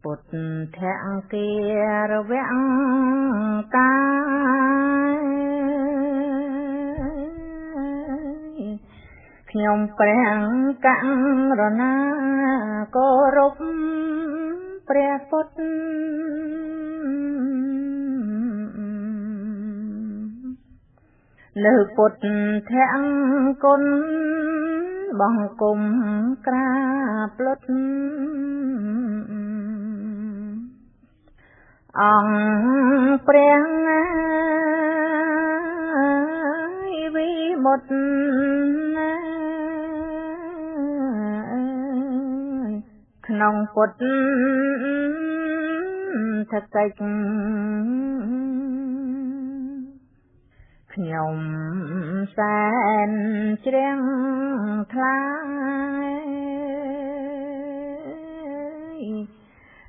ពុទ្ធគិរវៈកាយខ្ញុំព្រះករុណាគោរពព្រះពុទ្ធលើពុទ្ធគុណបង្គំក្រាបលុតអង្គព្រះវិមុតក្នុងពុទ្ធកិច្ចខ្ញុំសែនជ្រាំងថ្លាយ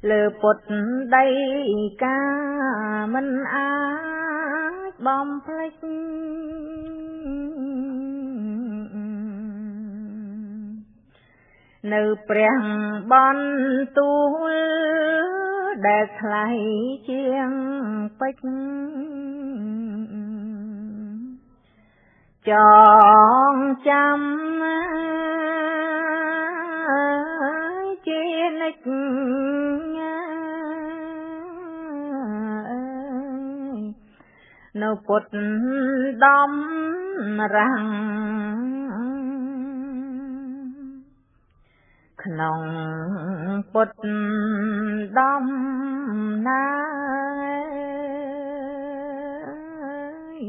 លើពុទ្ធដីកាមិនអាចបំភ្លេចនៅព្រះបន្ទូលដែលថ្លៃជាងពេជ្រចងចាំជានិច្ចនៅពុទ្ធដំរាំងក្នុងពុទ្ធដំណាយ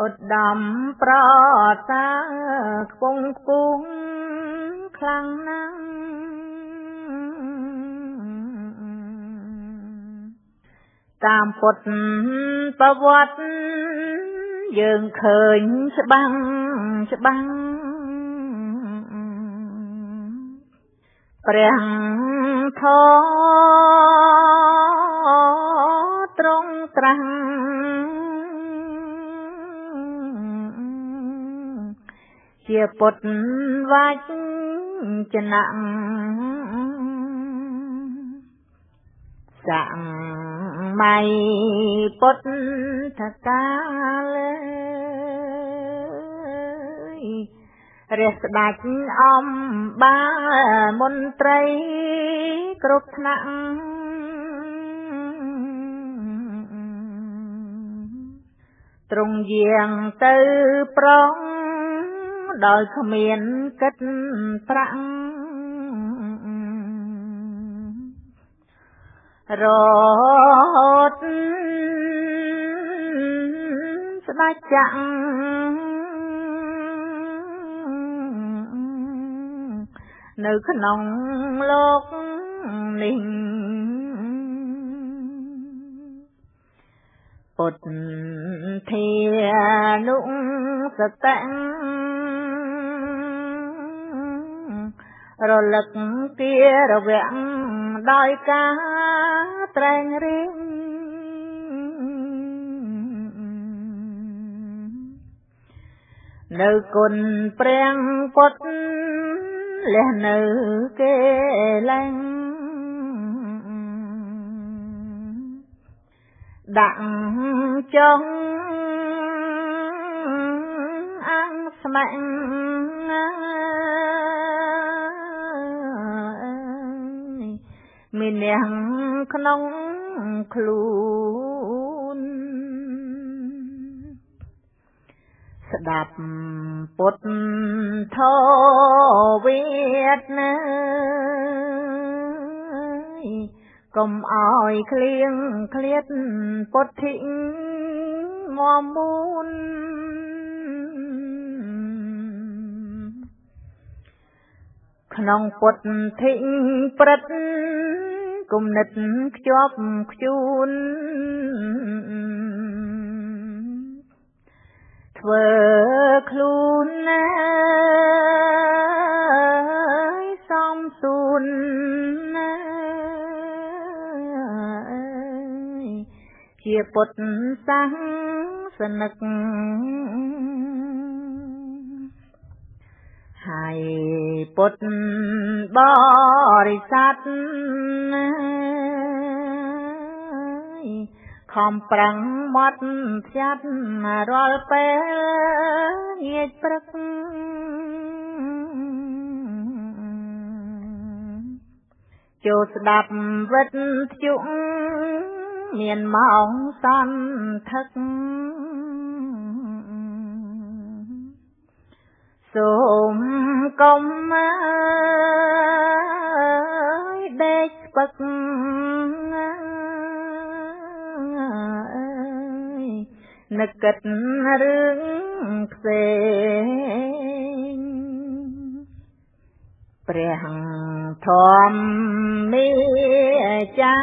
ឧត្តមប្រសើរខ្ពង់ខ្ពស់ខ្លាំងណាស់តាមពុទ្ធប្រវត្តិយើងឃើញច្បាស់ព្រះធម៌ទ្រង់ត្រាស់ជាពុទ្ធវចនៈសម័យពុទ្ធកាលរះស្ដេចអំបាលមន្ត្រីគ្រប់ថ្នាក់ទ្រង់យាងទៅប្រងដោយគ្មានគិតប្រាក់រត់ស្ដេចចាក់នៅក្នុងលោកនេះពុទ្ធធានុសតៈរលឹកគារវៈដោយការត្រែងរិះនៅគុណព្រះពុទ្ធលះនៅគេលែងដាក់ចុងអង្គស្មែងមានអ្នកក្នុងខ្លួនស្ដាប់ពុទ្ធធម៌វាទណាកុំឲ្យឃ្លៀងឃ្លាតពុទ្ធិមមួនក្នុងពុទ្ធិព្រឹត្តគំនិតខ្ជាប់ខ្ជួនធ្វើខ្លួនណាសំសួនណាជាពុទ្ធសាសនិកហើយពុទ្ធបរិស័ទ ខំប្រឹងមាត់ផ្សាត់រាល់ពេលងាកព្រឹកចូលស្ដាប់វិទ្យុមានម៉ោងសន្ធឹកសូមកុំដេកស្ពឹកនឹកគិតរឿងផ្សេងព្រះធម្មមេចា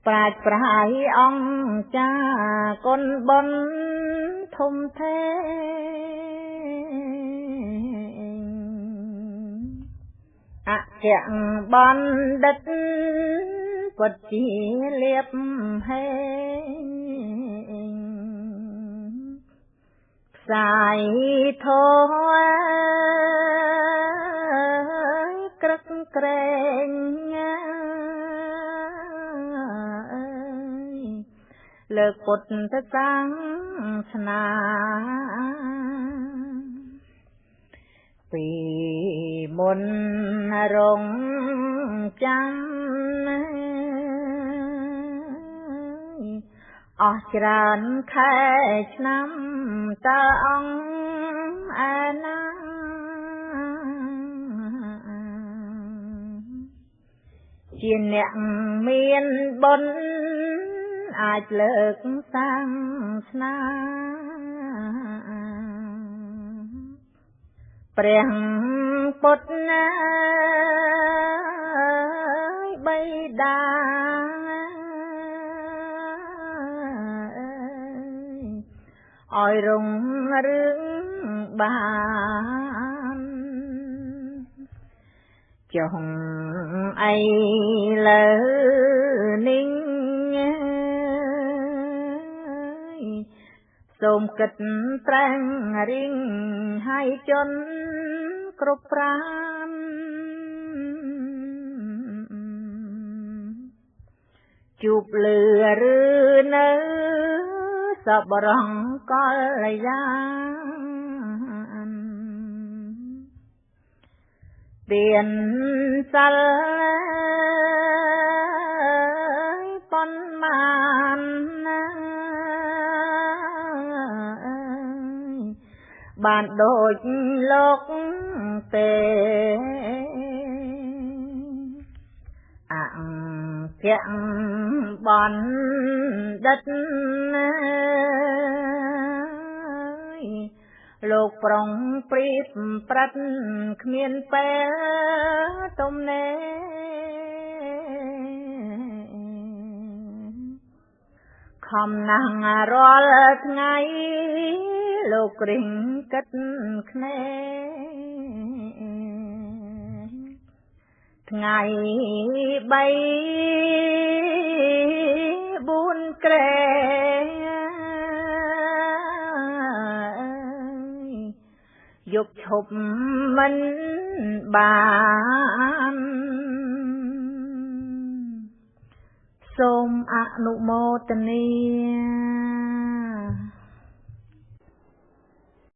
ប្រាជ្ញប្រហាយអង្គចាគុណបុណ្យធំធេងអគ្គបណ្ឌិតពិតជាលៀបហេងផ្សាយធម៌ក្រឹកក្រែងលើកពុទ្ធសាសនាពីមុនរងចាំអស់ច្រើនខែឆ្នាំតើអង្គឯណាជាអ្នកមានបុណ្យអាចលើកសាសនាព្រះពុទ្ធណាបិតាឲ្យរុងរឿងបានចុងអីលើនិងសូមគិតត្រែងរៀងឲ្យជន់គ្រប់ប្រាណជួបលឺឬនៅសបរងកល្យានទៀនសិលប៉ុន្មានបានដូចលោកទេអង្គបណ្ឌិតលោកប្រុងព្រៀបប្រត់គ្មានពេលទំនេរខំណាស់រាល់ថ្ងៃលោកគ្រិញគិតភ្នែកថ្ងៃ3 4ក្រែយកឈប់មិនបានសូមអនុមោទនា